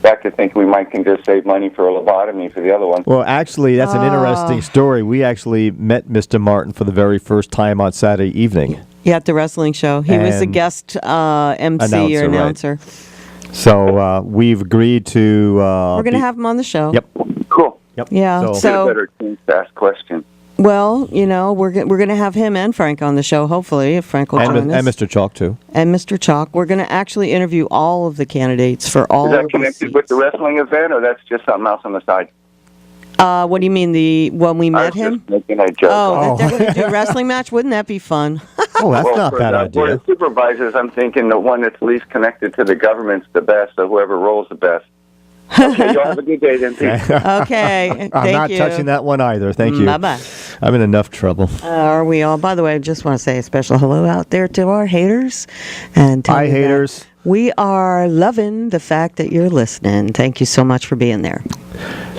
back to thinking we might can just save money for a lobotomy for the other one. Well, actually, that's an interesting story. We actually met Mr. Martin for the very first time on Saturday evening. Yeah, at the wrestling show. He was the And guest MC or announcer. So we've agreed to... We're going to have him on the show. Yep. Cool. Yep. Yeah. Get a So, better chance to ask questions. well, we're going to have him and Frank on the show, hopefully, if Frank will join us. And Mr. Chalk, too. And Mr. Chalk. We're going to actually interview all of the candidates for all Is that of the connected with the wrestling event, or that's just something else on the side? What do you mean, when we I met was him? just making a joke. Oh, that they're going to do a wrestling match? Wouldn't that be fun? Oh, that's Well, not a for bad the idea. Board of Supervisors, I'm thinking the one that's least connected to the government's the best, so whoever rolls the best. Okay, y'all have a good day then. Peace. Okay, I'm thank not you. touching that one either. Thank you. Bye-bye. I'm in enough trouble. Are we all? By the way, I just want to say a special hello out there to our haters. And tell Hi, you that haters. we are loving the fact that you're listening. Thank you so much for being there.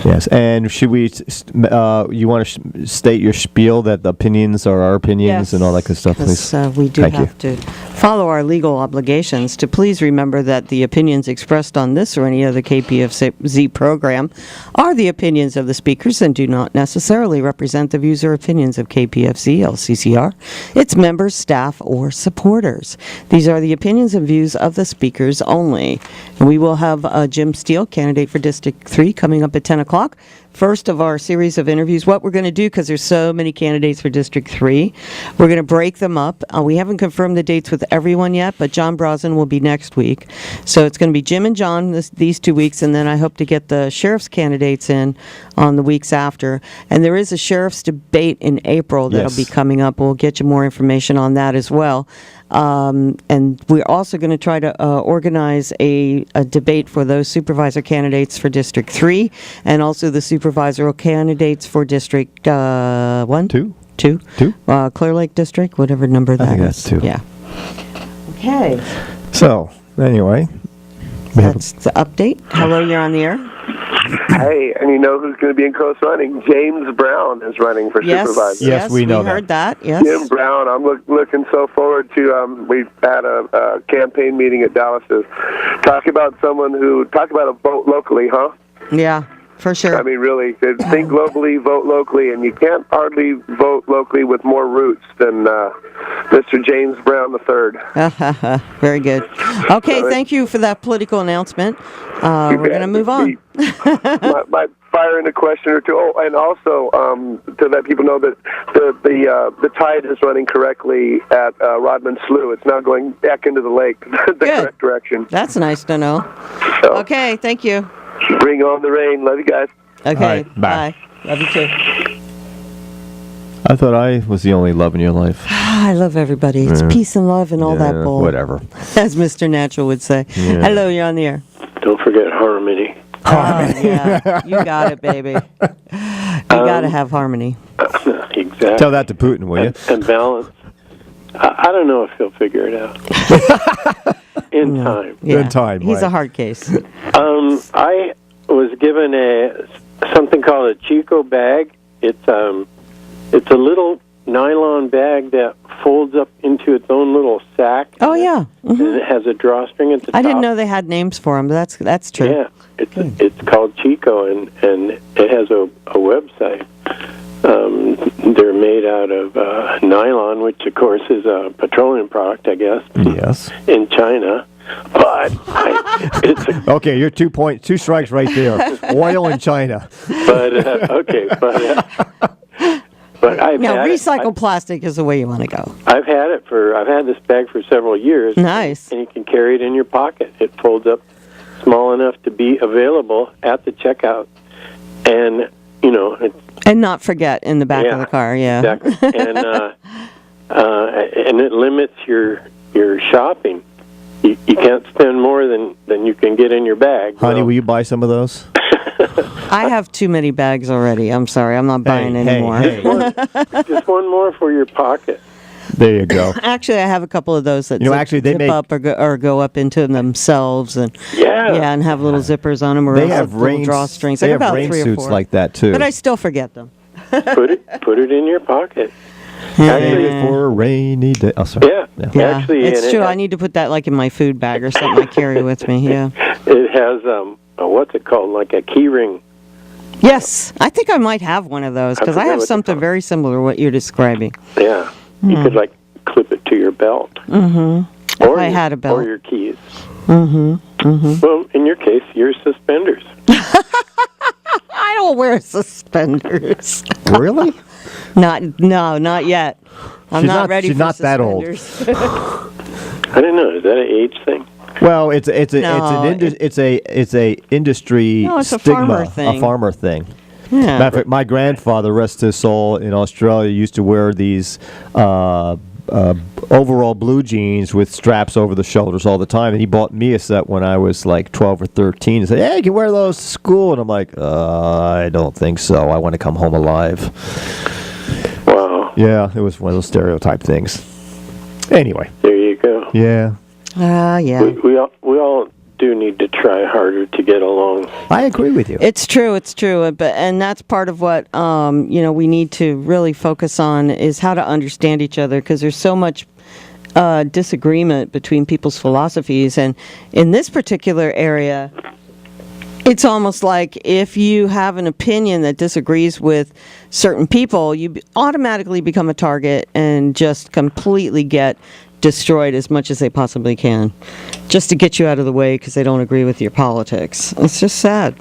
Yes, and should we? You want to state your spiel that the opinions are our opinions and all that good stuff, please? Because we do Thank you. have to follow our legal obligations to please remember that the opinions expressed on this or any other KPFZ program are the opinions of the speakers and do not necessarily represent the views or opinions of KPFZ, LCCR, its members, staff, or supporters. These are the opinions and views of the speakers only. And we will have Jim Steele, candidate for District 3, coming up at 10 o'clock. First of our series of interviews. What we're going to do, because there's so many candidates for District 3, we're going to break them up. We haven't confirmed the dates with everyone yet, but John Brosnan will be next week. So it's going to be Jim and John these 2 weeks, and then I hope to get the sheriff's candidates in on the weeks after. And there is a sheriff's debate in April that'll be coming up. We'll get you more information on that as well. And we're also going to try to organize a debate for those supervisor candidates for District 3 and also the supervisor candidates for District 1? 2. Clear Lake District, whatever number that is. I think that's 2. Yeah. Okay. So, anyway. That's the update. Hello, you're on the air. Hey, and you know who's going to be in close running? James Brown is running for supervisor. Yes, we know that. heard that. Yes. Jim Brown, I'm looking so forward to. We've had a campaign meeting at Dallas to talk about a vote locally, huh? Yeah, for sure. I mean, really, think globally, vote locally, and you can't hardly vote locally with more roots than Mr. James Brown III. Very good. Okay, thank you for that political announcement. We're going to move on. Might fire in a question or two. Oh, and also to let people know that the tide is running correctly at Rodman Slough. It's now going back into the lake, the correct direction. That's nice to know. So, Okay, thank you. bring on the rain. Love you guys. Okay, All right, bye. Love you too. I thought I was the only love in your life. I love everybody. It's peace and love and all that bull. Whatever. As Mr. Natural would say. Yeah. Hello, you're on the air. Don't forget harmony. Yeah, you got it, baby. You got to have harmony. Exactly. Tell that to Putin, will you? And balance. I don't know if he'll figure it out. In time. Yeah. Good time. He's right. a hard case. I was given something called a Chico bag. It's a little nylon bag that folds up into its own little sack. Oh, yeah. And it has a drawstring at the top. I didn't know they had names for them, but that's true. Yeah, it's called Chico, and it has a website. They're made out of nylon, which of course is a petroleum product, I guess. Yes. In China, but it's okay, you're 2 strikes right there. Oil in China. But I've Now, had recycled plastic is the way you want to go. I've had this bag for several years. Nice. And you can carry it in your pocket. It folds up small enough to be available at the checkout, and And not forget in the back of the car, yeah. Exactly. And it limits your shopping. You can't spend more than you can get in your bag. Honey, will you buy some of those? I have too many bags already. I'm sorry. I'm not buying anymore. Just one more for your pocket. There you go. Actually, I have a couple of those that they zip up or go up into themselves, and and have little zippers on them, or They have little drawstrings. They I have got rain about 3 or 4 suits like that too. but I still forget them. Put it in your pocket. Save it for a rainy day. Oh, sorry. Yeah. Actually, it's true. I need to put that like in my food bag or something I carry with me. Yeah. It has what's it called? Like a key ring. Yes, I think I might have one of those because I have something very similar to what you're describing. Yeah. You could clip it to your belt. Mm-hmm. Or I had a belt. Or your keys. Mm-hmm. Mm-hmm. Well, in your case, your suspenders. I don't wear suspenders. Really? Not yet. I'm not ready she's for not suspenders. that old. I don't know. Is that an age thing? Well, it's a industry No, it's a stigma, farmer thing. a farmer thing. Yeah. Matter of fact, my grandfather, rest his soul, in Australia, used to wear these overall blue jeans with straps over the shoulders all the time, and he bought me a set when I was like 12 or 13. He said, "Hey, you can wear those to school," and I'm like, "I don't think so. I want to come home alive." Wow. Yeah, it was one of those stereotype things. Anyway. There you go. Yeah. Yeah. We all do need to try harder to get along. I agree with you. It's true, and that's part of what we need to really focus on is how to understand each other, because there's so much disagreement between people's philosophies, and in this particular area, it's almost like if you have an opinion that disagrees with certain people, you automatically become a target and just completely get destroyed as much as they possibly can, just to get you out of the way because they don't agree with your politics. It's just sad.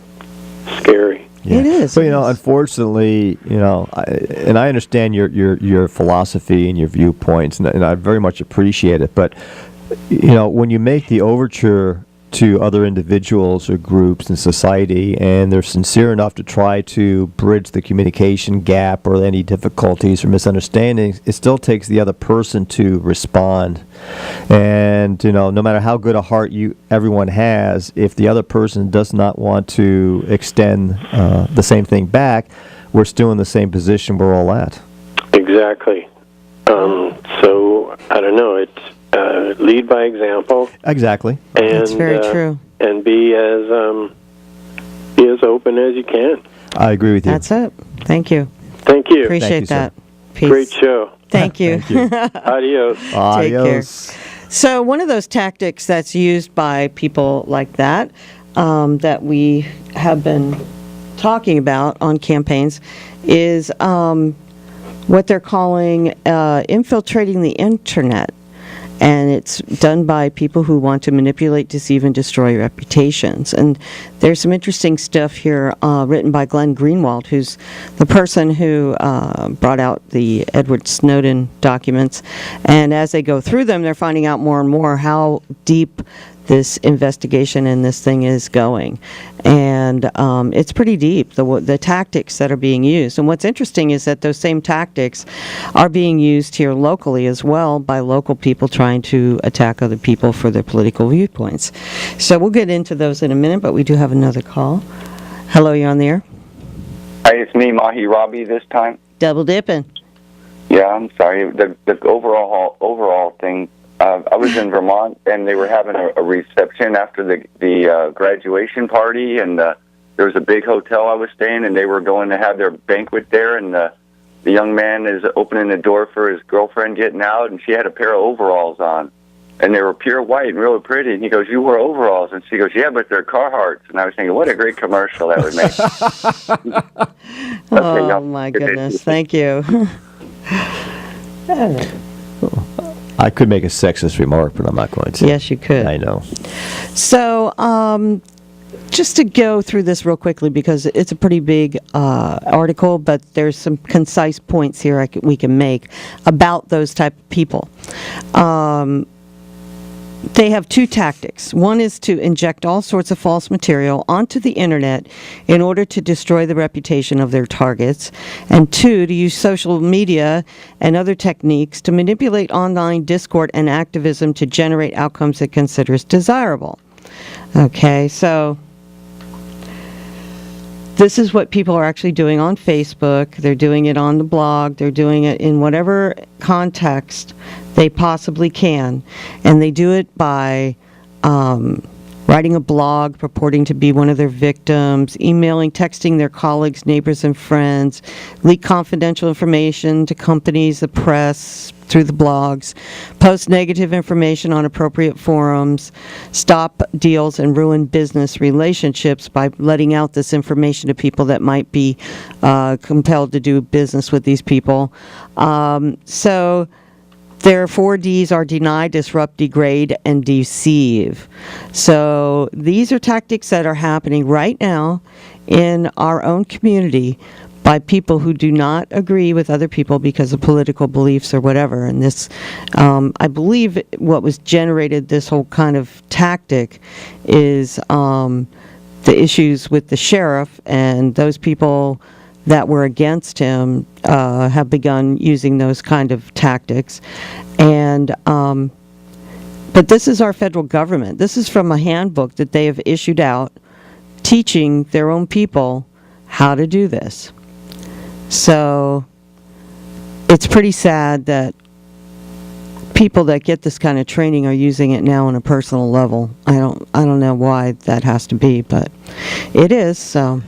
Scary. Yeah. It is. But unfortunately, I understand your philosophy and your viewpoints, and I very much appreciate it. But when you make the overture to other individuals or groups in society, and they're sincere enough to try to bridge the communication gap or any difficulties or misunderstandings, it still takes the other person to respond. And no matter how good a heart everyone has, if the other person does not want to extend the same thing back, we're still in the same position we're all at. Exactly. So I don't know. It's lead by example. Exactly. And, That's very true. And be as open as you can. I agree with you. That's it. Thank you. Thank you. Appreciate that. Peace. Great show. Thank you. Thank you. Adios. Adios. So one of those tactics that's used by people like that, that we have been talking about on campaigns, is what they're calling infiltrating the internet. And it's done by people who want to manipulate, deceive, and destroy reputations. And there's some interesting stuff here written by Glenn Greenwald, who's the person who brought out the Edward Snowden documents. And as they go through them, they're finding out more and more how deep this investigation and this thing is going. And it's pretty deep, the tactics that are being used. And what's interesting is that those same tactics are being used here locally as well by local people trying to attack other people for their political viewpoints. So we'll get into those in a minute, but we do have another call. Hello, you're on the air. Hi, it's me, Mahi Rabi, this time. Double dipping. Yeah, I'm sorry. The overall thing. I was in Vermont, and they were having a reception after the graduation party, and there was a big hotel I was staying, and they were going to have their banquet there, and the young man is opening the door for his girlfriend getting out, and she had a pair of overalls on, and they were pure white and really pretty, and he goes, "You wear overalls?" And she goes, "Yeah, but they're Carhartts." And I was thinking, what a great commercial that would make. Oh, my goodness. Thank you. I could make a sexist remark, but I'm not going to. Yes, you could. I know. So, just to go through this real quickly, because it's a pretty big article, but there's some concise points here we can make about those type of people. They have two tactics. One is to inject all sorts of false material onto the internet in order to destroy the reputation of their targets. And two, to use social media and other techniques to manipulate online discord and activism to generate outcomes it considers desirable. Okay, so this is what people are actually doing on Facebook. They're doing it on the blog. They're doing it in whatever context they possibly can. And they do it by writing a blog purporting to be one of their victims, emailing, texting their colleagues, neighbors, and friends, leak confidential information to companies, the press, through the blogs, post negative information on appropriate forums, stop deals, and ruin business relationships by letting out this information to people that might be compelled to do business with these people. So their 4 Ds are deny, disrupt, degrade, and deceive. So these are tactics that are happening right now in our own community by people who do not agree with other people because of political beliefs or whatever. And this, I believe what was generated this whole kind of tactic is the issues with the sheriff and those people that were against him have begun using those kind of tactics. And but this is our federal government. This is from a handbook that they have issued out teaching their own people how to do this. So it's pretty sad that people that get this kind of training are using it now on a personal level. I don't know why that has to be, but it is. So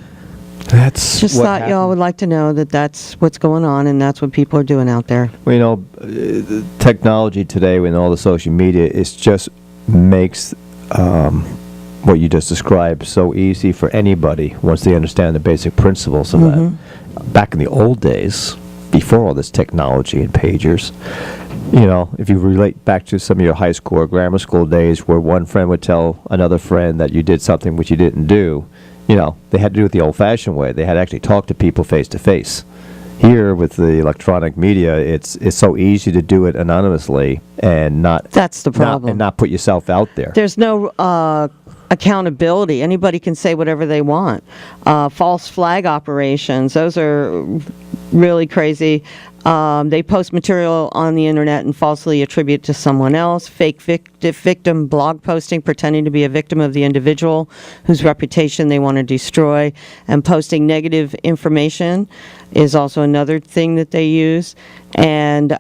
that's just thought y'all would like to know that that's what's going on, and that's what people are doing out there. Well, you know, technology today with all the social media, it just makes what you just described so easy for anybody once they understand the basic principles of that. Back in the old days, before all this technology and pagers, you know, if you relate back to some of your high school or grammar school days where one friend would tell another friend that you did something which you didn't do, you know, they had to do it the old-fashioned way. They had to actually talk to people face-to-face. Here, with the electronic media, it's so easy to do it anonymously and not... That's the problem. And not put yourself out there. There's no accountability. Anybody can say whatever they want. False flag operations, those are really crazy. They post material on the internet and falsely attribute to someone else. Fake victim blog posting, pretending to be a victim of the individual whose reputation they want to destroy. And posting negative information is also another thing that they use. And,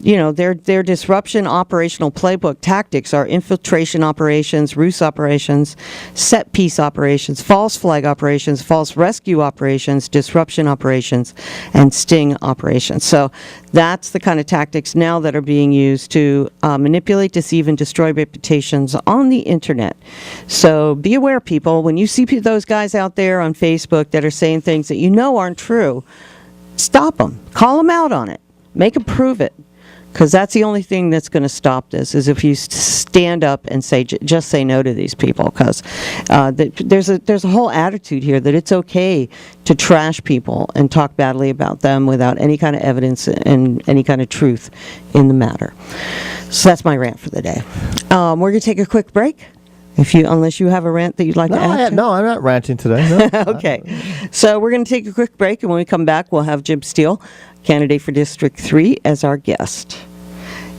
you know, their disruption operational playbook tactics are infiltration operations, ruse operations, set piece operations, false flag operations, false rescue operations, disruption operations, and sting operations. So that's the kind of tactics now that are being used to manipulate, deceive, and destroy reputations on the internet. So be aware, people, when you see those guys out there on Facebook that are saying things that you know aren't true, stop them. Call them out on it. Make them prove it. Because that's the only thing that's going to stop this, is if you stand up and say, just say no to these people. Because there's a whole attitude here that it's okay to trash people and talk badly about them without any kind of evidence and any kind of truth in the matter. So that's my rant for the day. We're going to take a quick break. Unless you have a rant that you'd like to add? No, I'm not ranting today. No. Okay. So we're going to take a quick break, and when we come back, we'll have Jim Steele, candidate for District 3, as our guest.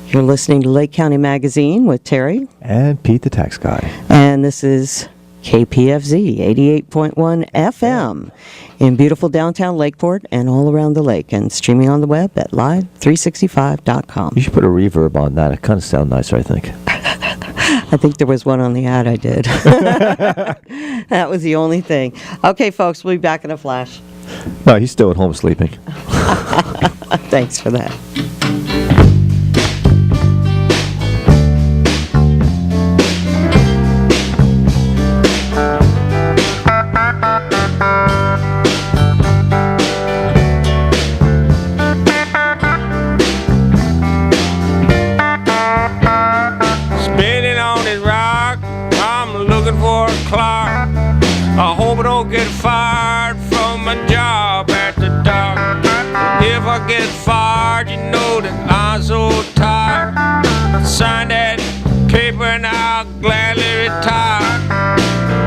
You're listening to Lake County Magazine with Terry. And Pete the Tax Guy. And this is KPFZ 88.1 FM in beautiful downtown Lakeport and all around the lake, and streaming on the web at live365.com. You should put a reverb on that. It kind of sounds nicer, I think. I think there was one on the ad I did. That was the only thing. Okay, folks, we'll be back in a flash. No, he's still at home sleeping. Thanks for that. I hope I don't get fired from my job at the dock. If I get fired, you know that I'm so tired. Sign that paper and I'll gladly retire.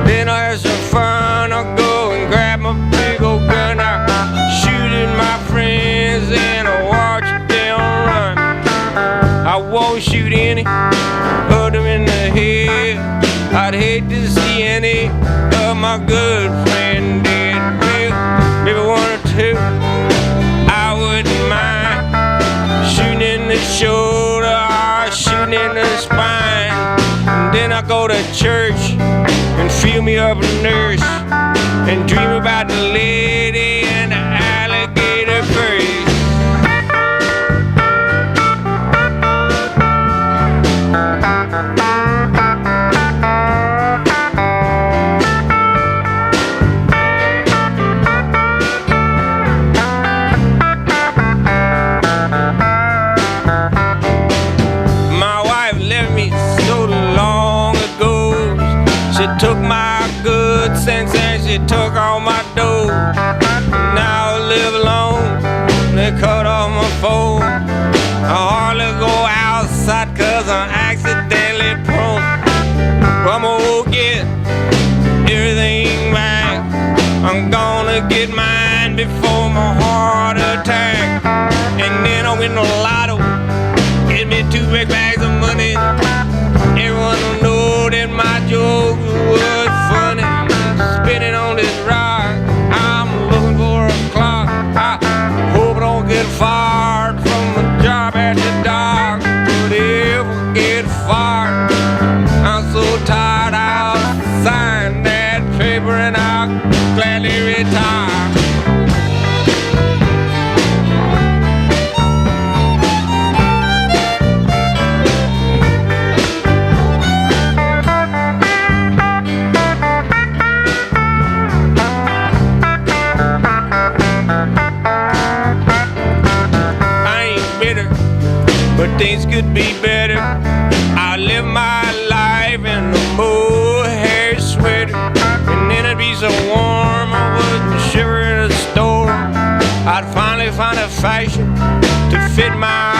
Then I'll have some fun. I'll go and grab my big old gun. I'll shoot at my friends and I'll watch them run. I won't shoot any, put them in the head. I'd hate to see any of my good friend dead. Well, maybe one or two, I wouldn't mind. Shooting in the shoulder or shooting in the spine. And then I go to church and feel me up a nurse and dream about the lady and the alligator purse. Took my good sense and she took all my dough. Now I live alone, they cut off my phone. I hardly go outside cause I'm accidentally prone. I'm gonna get everything back, I'm gonna get mine before from a heart attack. And then I win the lotto, get me 2 big bags of money. Everyone will know that my joke was funny. Spinning on this rock, I'm looking for a clock. I hope I don't get fired from a job at the dock. But if I get fired, I'm so tired I'll sign that paper and I'll gladly retire. But things could be better. I live my life in a mohair sweater, and then it'd be so warm I wouldn't shiver in a storm. I'd finally find a fashion to fit my